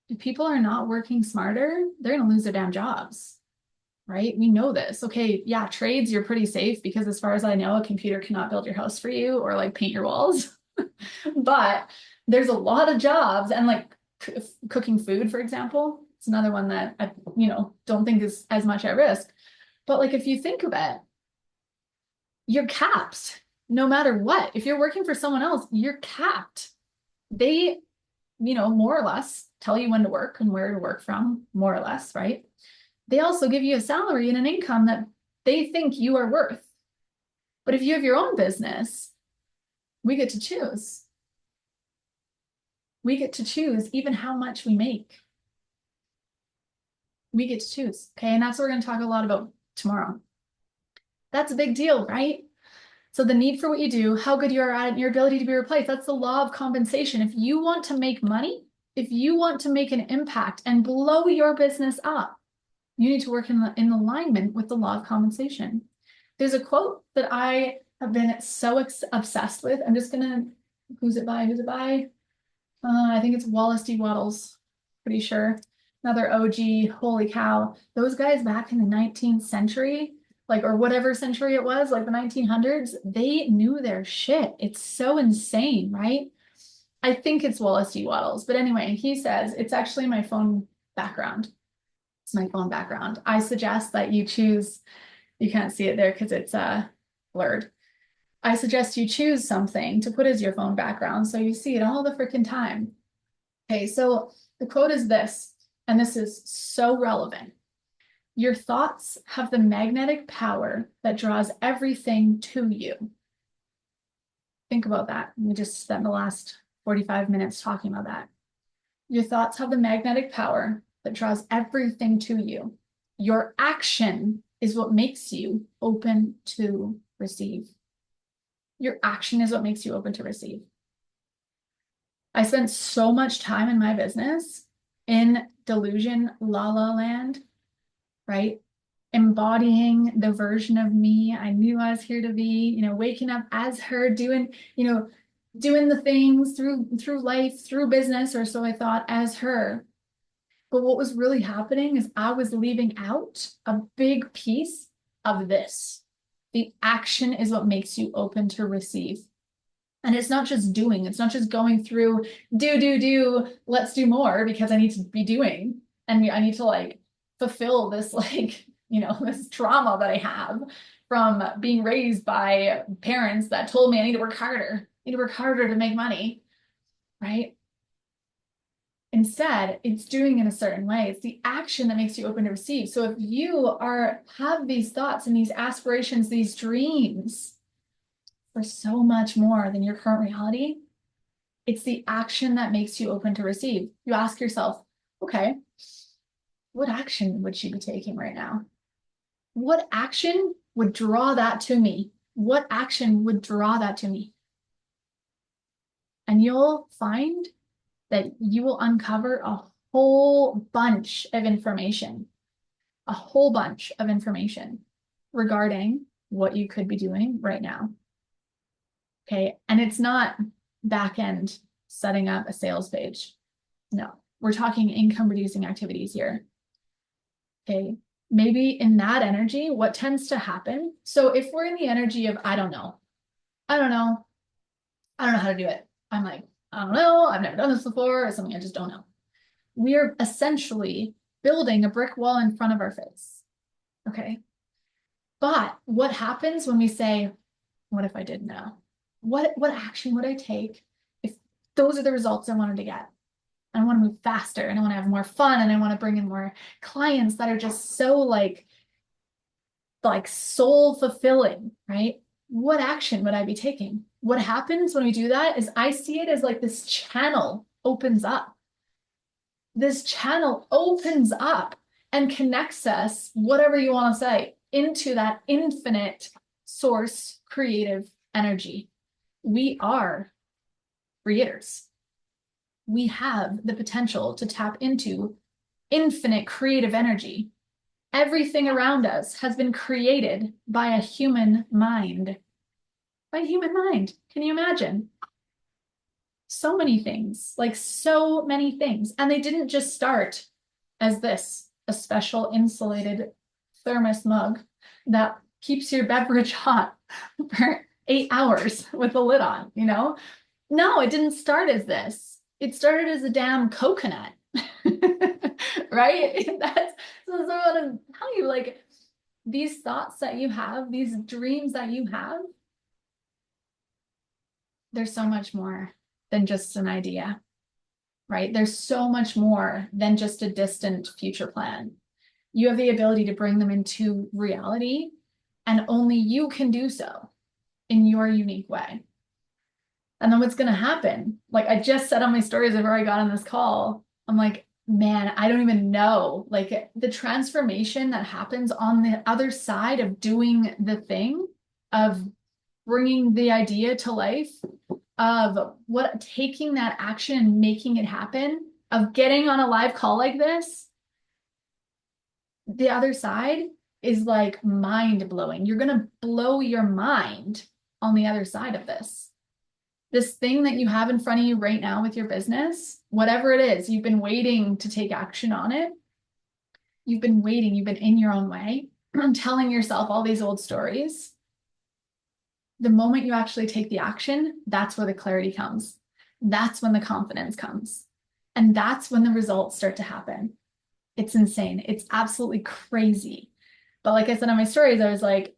if people are not working smarter, they're going to lose their damn jobs. Right? We know this. Okay, yeah, trades, you're pretty safe because as far as I know, a computer cannot build your house for you or like paint your walls. But there's a lot of jobs and like cooking food, for example, it's another one that I, don't think is as much at risk. But like if you think of it, you're capped no matter what. If you're working for someone else, you're capped. They, more or less tell you when to work and where to work from, more or less, right? They also give you a salary and an income that they think you are worth. But if you have your own business, we get to choose. We get to choose even how much we make. We get to choose. Okay. And that's what we're going to talk a lot about tomorrow. That's a big deal, right? So the need for what you do, how good you are at it, and your ability to be replaced. That's the law of compensation. If you want to make money, if you want to make an impact and blow your business up, you need to work in alignment with the law of compensation. There's a quote that I have been so obsessed with. I'm just gonna, who's it by? Who's it by? I think it's Wallace D. Wattles, pretty sure. Another OG, holy cow. Those guys back in the 19th century, like, or whatever century it was, like the 1900s, they knew their shit. It's so insane, right? I think it's Wallace D. Wattles, but anyway, he says, it's actually my phone background. It's my phone background. I suggest that you choose, you can't see it there because it's blurred. I suggest you choose something to put as your phone background so you see it all the freaking time. Okay, so the quote is this, and this is so relevant. Your thoughts have the magnetic power that draws everything to you. Think about that. We just spent the last 45 minutes talking about that. Your thoughts have the magnetic power that draws everything to you. Your action is what makes you open to receive. Your action is what makes you open to receive. I spent so much time in my business in delusion, la la land, right? Embodying the version of me I knew I was here to be, waking up as her, doing the things through life, through business, or so I thought, as her. But what was really happening is I was leaving out a big piece of this. The action is what makes you open to receive. And it's not just doing, it's not just going through, do, let's do more because I need to be doing. And I need to fulfill this this trauma that I have from being raised by parents that told me I need to work harder. I need to work harder to make money, right? Instead, it's doing in a certain way. It's the action that makes you open to receive. So if you have these thoughts and these aspirations, these dreams for so much more than your current reality, it's the action that makes you open to receive. You ask yourself, okay, what action would she be taking right now? What action would draw that to me? What action would draw that to me? And you'll find that you will uncover a whole bunch of information, regarding what you could be doing right now. Okay. And it's not back end setting up a sales page. No, we're talking income producing activities here. Okay. Maybe in that energy, what tends to happen? So if we're in the energy of, I don't know how to do it. I'm like, I don't know. I've never done this before, or something I just don't know. We are essentially building a brick wall in front of our face. Okay. But what happens when we say, what if I did know? What action would I take if those are the results I wanted to get? I want to move faster, and I want to have more fun, and I want to bring in more clients that are just so like soul fulfilling, right? What action would I be taking? What happens when we do that is I see it as like this channel opens up. This channel opens up and connects us, whatever you want to say, into that infinite source creative energy. We are creators. We have the potential to tap into infinite creative energy. Everything around us has been created by a human mind. By a human mind. Can you imagine? So many things, so many things. And they didn't just start as this, a special insulated thermos mug that keeps your beverage hot for 8 hours with the lid on, No, it didn't start as this. It started as a damn coconut, right? That's so I want to tell you, these thoughts that you have, these dreams that you have, there's so much more than just an idea, right? There's so much more than just a distant future plan. You have the ability to bring them into reality, and only you can do so in your unique way. And then what's going to happen? I just said on my stories before I got on this call, I'm like, man, I don't even know. The transformation that happens on the other side of doing the thing, of bringing the idea to life, of taking that action and making it happen, of getting on a live call like this, the other side is mind blowing. You're going to blow your mind on the other side of this. This thing that you have in front of you right now with your business, whatever it is, you've been waiting to take action on it. You've been waiting, you've been in your own way, telling yourself all these old stories. The moment you actually take the action, that's where the clarity comes. That's when the confidence comes. And that's when the results start to happen. It's insane. It's absolutely crazy. But like I said on my stories, I was like,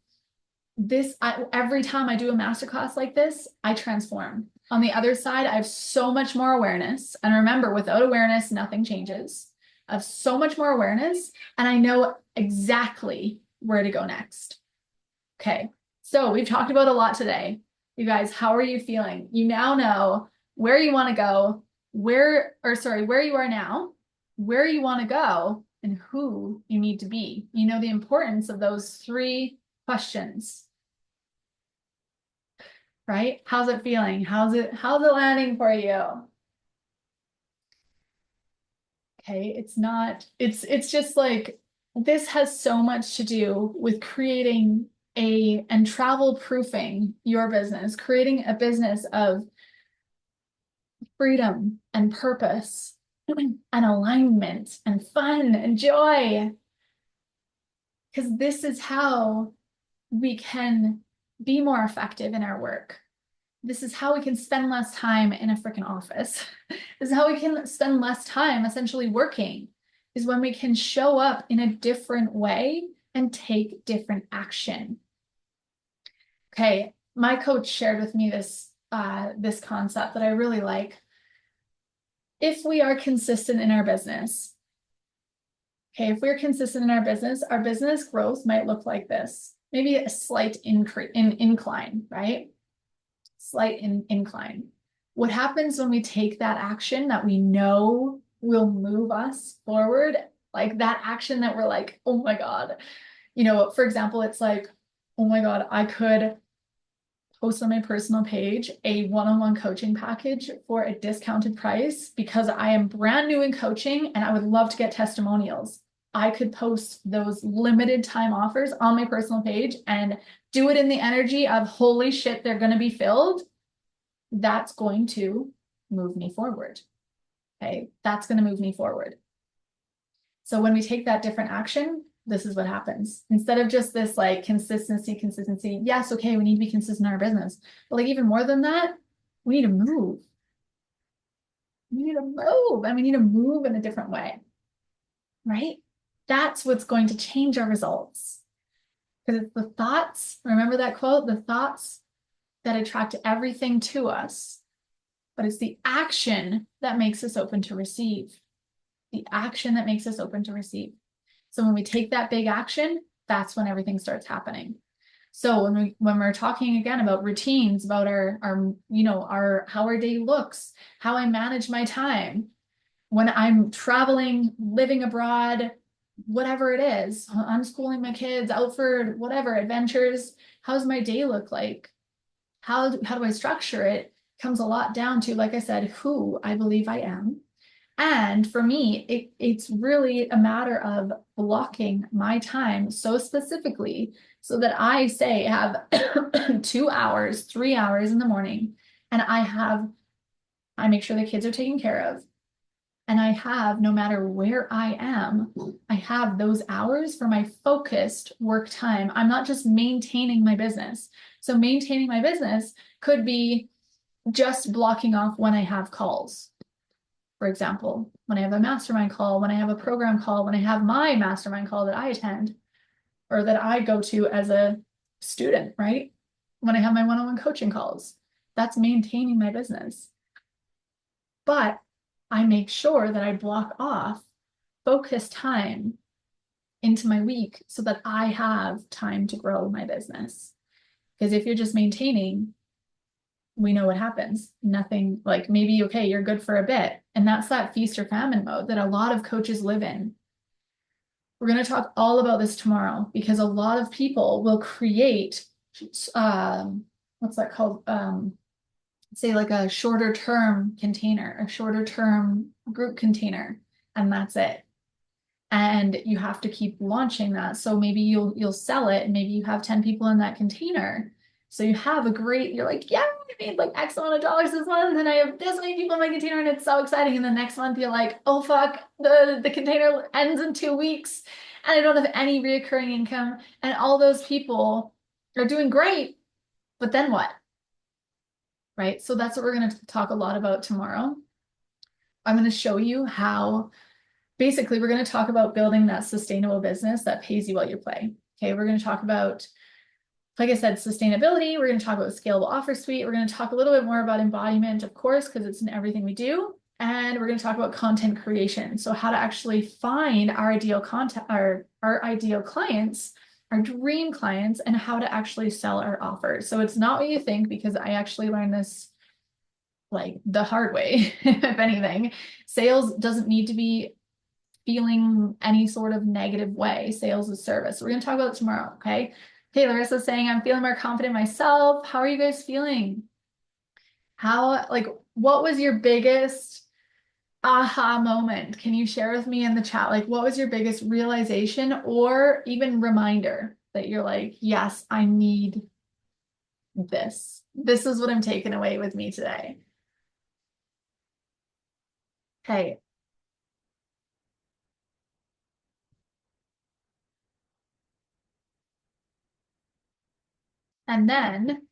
every time I do a masterclass like this, I transform. On the other side, I have so much more awareness. And remember, without awareness, nothing changes. I have so much more awareness, and I know exactly where to go next. Okay, so we've talked about a lot today. You guys, how are you feeling? You now know where you want to go, where you are now, where you want to go, and who you need to be. You know the importance of those 3 questions, right? How's it feeling? How's it landing for you? Okay, it's just like this has so much to do with creating and travel proofing your business, creating a business of freedom and purpose and alignment and fun and joy. Because this is how we can be more effective in our work. This is how we can spend less time in a freaking office. This is how we can spend less time essentially working, is when we can show up in a different way and take different action. Okay, my coach shared with me this concept that I really like. If we are consistent in our business, okay, if we're consistent in our business growth might look like this. Maybe a slight incline, right? Slight incline. What happens when we take that action that we know will move us forward? Like that action that we're like, oh my God. For example, it's like, oh my God, I could post on my personal page a one-on-one coaching package for a discounted price because I am brand new in coaching and I would love to get testimonials. I could post those limited time offers on my personal page and do it in the energy of holy shit, they're going to be filled. That's going to move me forward. Okay, that's going to move me forward. So when we take that different action, this is what happens. Instead of just this like consistency, yes, okay, we need to be consistent in our business. But like even more than that, we need to move. We need to move and we need to move in a different way, right? That's what's going to change our results. Because it's the thoughts, remember that quote, the thoughts that attract everything to us, but it's the action that makes us open to receive. The action that makes us open to receive. So when we take that big action, that's when everything starts happening. So when we're talking again about routines, about our how our day looks, how I manage my time, when I'm traveling, living abroad, whatever it is, unschooling my kids, out for whatever adventures, how's my day look like? How do I structure it? Comes a lot down to, like I said, who I believe I am. And for me, it's really a matter of blocking my time so specifically so that I say have 2 hours, 3 hours in the morning, and I make sure the kids are taken care of. And I have, no matter where I am, I have those hours for my focused work time. I'm not just maintaining my business. So maintaining my business could be just blocking off when I have calls. For example, when I have a mastermind call, when I have a program call, when I have my mastermind call that I attend or that I go to as a student, right? When I have my one-on-one coaching calls, that's maintaining my business. But I make sure that I block off focused time into my week so that I have time to grow my business. Because if you're just maintaining, we know what happens. Nothing, like maybe, okay, you're good for a bit. And that's that feast or famine mode that a lot of coaches live in. We're going to talk all about this tomorrow because a lot of people will create, what's that called? Say like a shorter term container, a shorter term group container, and that's it. And you have to keep launching that. So maybe you'll sell it and maybe you have 10 people in that container. So you have you're like, yeah, I made like X amount of dollars this month and I have this many people in my container and it's so exciting. And the next month you're like, oh fuck, the container ends in 2 weeks and I don't have any reoccurring income. And all those people are doing great, but then what? Right? So that's what we're going to talk a lot about tomorrow. I'm going to show you how, basically, we're going to talk about building that sustainable business that pays you while you play. Okay, we're going to talk about, like I said, sustainability. We're going to talk about scalable offer suite. We're going to talk a little bit more about embodiment, of course, because it's in everything we do. And we're going to talk about content creation. So how to actually find our ideal content, our ideal clients our dream clients and how to actually sell our offers. So it's not what you think, because I actually learned this like the hard way, if anything. Sales doesn't need to be feeling any sort of negative way. Sales is service. We're going to talk about it tomorrow, okay? Okay, Larissa's saying, I'm feeling more confident myself. How are you guys feeling? How, like, what was your biggest aha moment? Can you share with me in the chat? Like, what was your biggest realization or even reminder that you're like, yes, I need this. This is what I'm taking away with me today. Okay. And then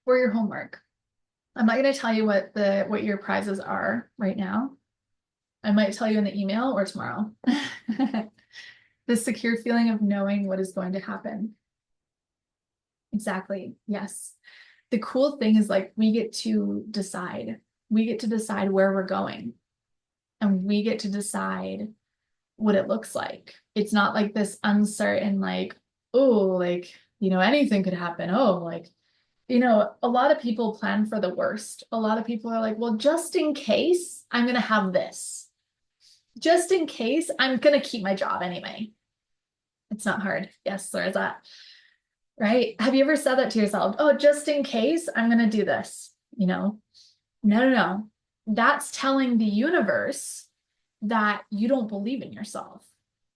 for your homework, I'm not going to tell you what your prizes are right now. I might tell you in the email or tomorrow. The secure feeling of knowing what is going to happen. Exactly. Yes. The cool thing is, like, we get to decide. We get to decide where we're going, and we get to decide what it looks like. It's not like this uncertain, like, oh, like, anything could happen. Oh, like, a lot of people plan for the worst. A lot of people are like, well, just in case, I'm going to have this. Just in case, I'm going to keep my job anyway. It's not hard. Yes, there is that. Right? Have you ever said that to yourself? Oh, just in case, I'm going to do this. No, no, no. That's telling the universe that you don't believe in yourself.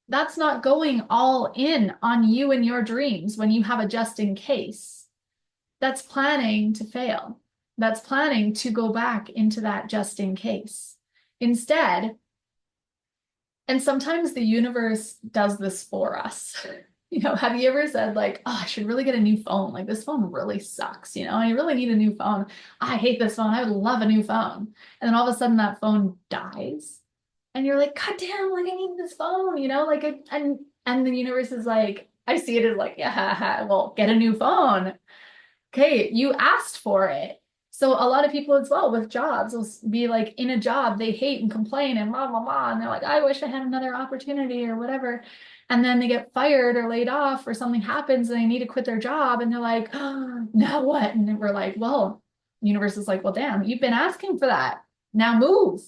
That's not going all in on you and your dreams when you have a just in case. That's planning to fail. That's planning to go back into that just in case. Instead, and sometimes the universe does this for us. Have you ever said, like, oh, I should really get a new phone? Like, this phone really sucks, I really need a new phone. I hate this phone. I would love a new phone. And then all of a sudden that phone dies. And you're like, God damn, like, I need this phone, like, and the universe is like, I see it as like, yeah, well, get a new phone. Okay, you asked for it. So a lot of people as well with jobs will be like in a job they hate and complain and blah, blah, blah. And they're like, I wish I had another opportunity or whatever. And then they get fired or laid off or something happens and they need to quit their job. And they're like, oh, now what? And we're like, well, universe is like, well, damn, you've been asking for that. Now move.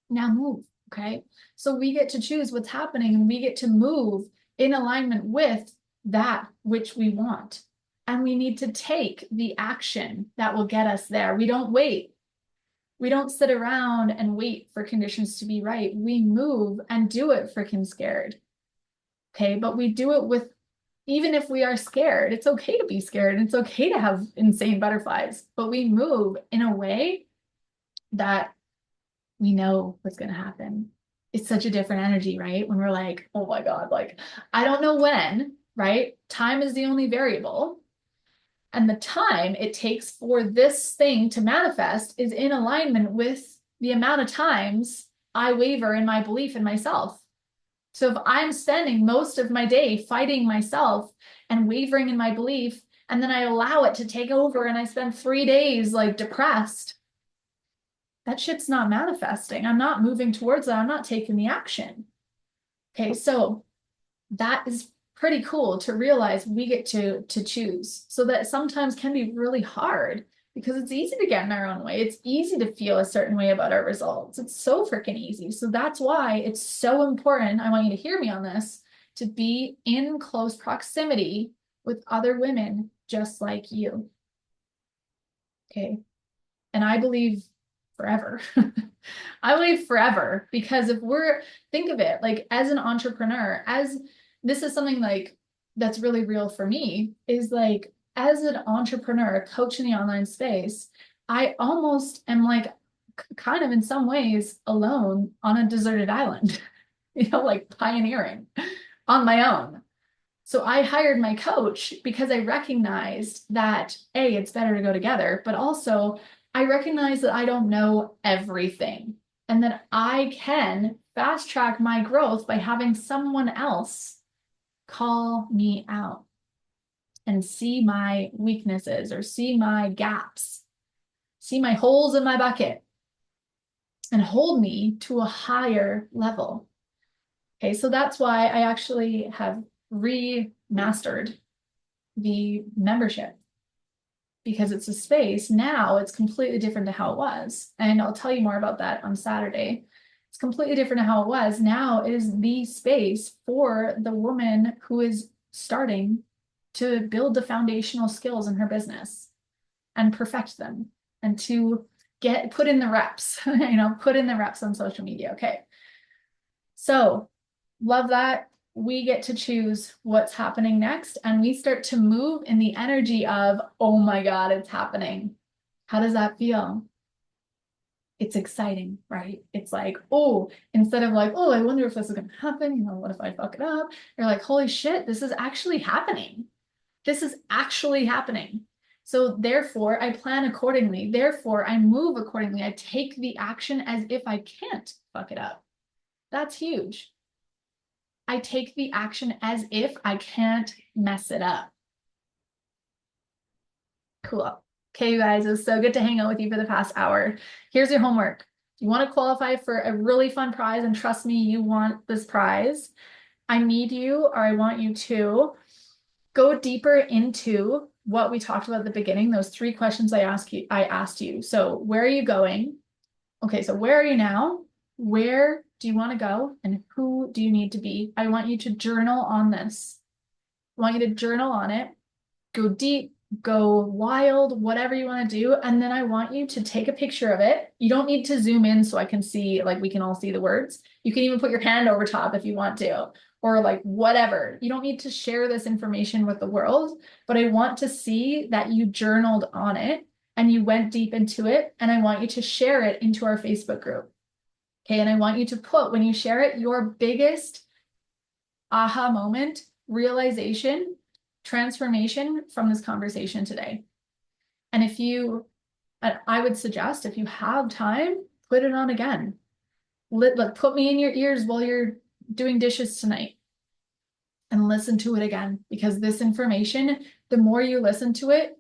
Now move. Okay. So we get to choose what's happening and we get to move in alignment with that which we want. And we need to take the action that will get us there. We don't wait. We don't sit around and wait for conditions to be right. We move and do it freaking scared. Okay, but we do it with, even if we are scared, it's okay to be scared. It's okay to have insane butterflies, but we move in a way that we know what's going to happen. It's such a different energy, right? When we're like, oh my God, like, I don't know when, right? Time is the only variable. And the time it takes for this thing to manifest is in alignment with the amount of times I waver in my belief in myself. So if I'm spending most of my day fighting myself and wavering in my belief, and then I allow it to take over and I spend 3 days like depressed, that shit's not manifesting. I'm not moving towards that. I'm not taking the action. Okay, so that is pretty cool to realize we get to choose. So that sometimes can be really hard because it's easy to get in our own way. It's easy to feel a certain way about our results. It's so freaking easy. So that's why it's so important. I want you to hear me on this, to be in close proximity with other women just like you. Okay. And I believe forever. I believe forever, because think of it, like, as an entrepreneur, this is something like that's really real for me, is like, as an entrepreneur, a coach in the online space, I almost am like kind of in some ways alone on a deserted island, like pioneering on my own. So I hired my coach because I recognized that A, it's better to go together, but also I recognize that I don't know everything and that I can fast track my growth by having someone else call me out and see my weaknesses or see my gaps, see my holes in my bucket, and hold me to a higher level. Okay, so that's why I actually have remastered the membership because it's a space. Now it's completely different to how it was. And I'll tell you more about that on Saturday. It's completely different to how it was. Now it is the space for the woman who is starting to build the foundational skills in her business and perfect them and to put in the reps, put in the reps on social media. Okay. So love that. We get to choose what's happening next, and we start to move in the energy of, oh my God, it's happening. How does that feel? It's exciting, right? It's like, oh, instead of like, oh, I wonder if this is going to happen. What if I fuck it up? You're like, holy shit, this is actually happening. This is actually happening. So therefore, I plan accordingly. Therefore, I move accordingly. I take the action as if I can't fuck it up. That's huge. I take the action as if I can't mess it up. Cool. Okay, you guys, it was so good to hang out with you for the past hour. Here's your homework. You want to qualify for a really fun prize, and trust me, you want this prize. I need you, or I want you to go deeper into what we talked about at the beginning, those 3 questions I asked you. So where are you going? Okay, so where are you now? Where do you want to go? And who do you need to be? I want you to journal on this. I want you to journal on it, go deep, go wild, whatever you want to do. And then I want you to take a picture of it. You don't need to zoom in so I can see, like we can all see the words. You can even put your hand over top if you want to, or like whatever. You don't need to share this information with the world, but I want to see that you journaled on it and you went deep into it. And I want you to share it into our Facebook group. Okay. And I want you to put, when you share it, your biggest aha moment, realization, transformation from this conversation today. And I would suggest if you have time, put it on again. Put me in your ears while you're doing dishes tonight and listen to it again, because this information, the more you listen to it,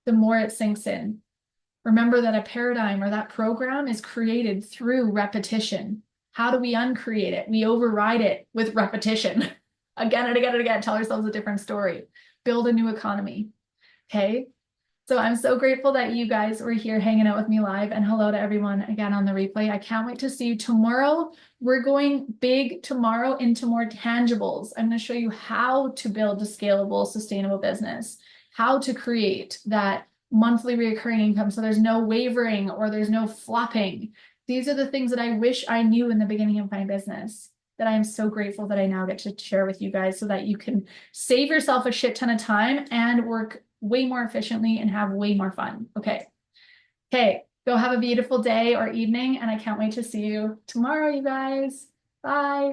the more it sinks in. Remember that a paradigm or that program is created through repetition. How do we uncreate it? We override it with repetition. Again and again and again, tell ourselves a different story. Build a new economy. Okay. So I'm so grateful that you guys were here hanging out with me live, and hello to everyone again on the replay. I can't wait to see you tomorrow. We're going big tomorrow into more tangibles. I'm going to show you how to build a scalable, sustainable business, how to create that monthly recurring income so there's no wavering or there's no flopping. These are the things that I wish I knew in the beginning of my business, that I am so grateful that I now get to share with you guys so that you can save yourself a shit ton of time and work way more efficiently and have way more fun. Okay. Okay. Go have a beautiful day or evening, and I can't wait to see you tomorrow, you guys. Bye.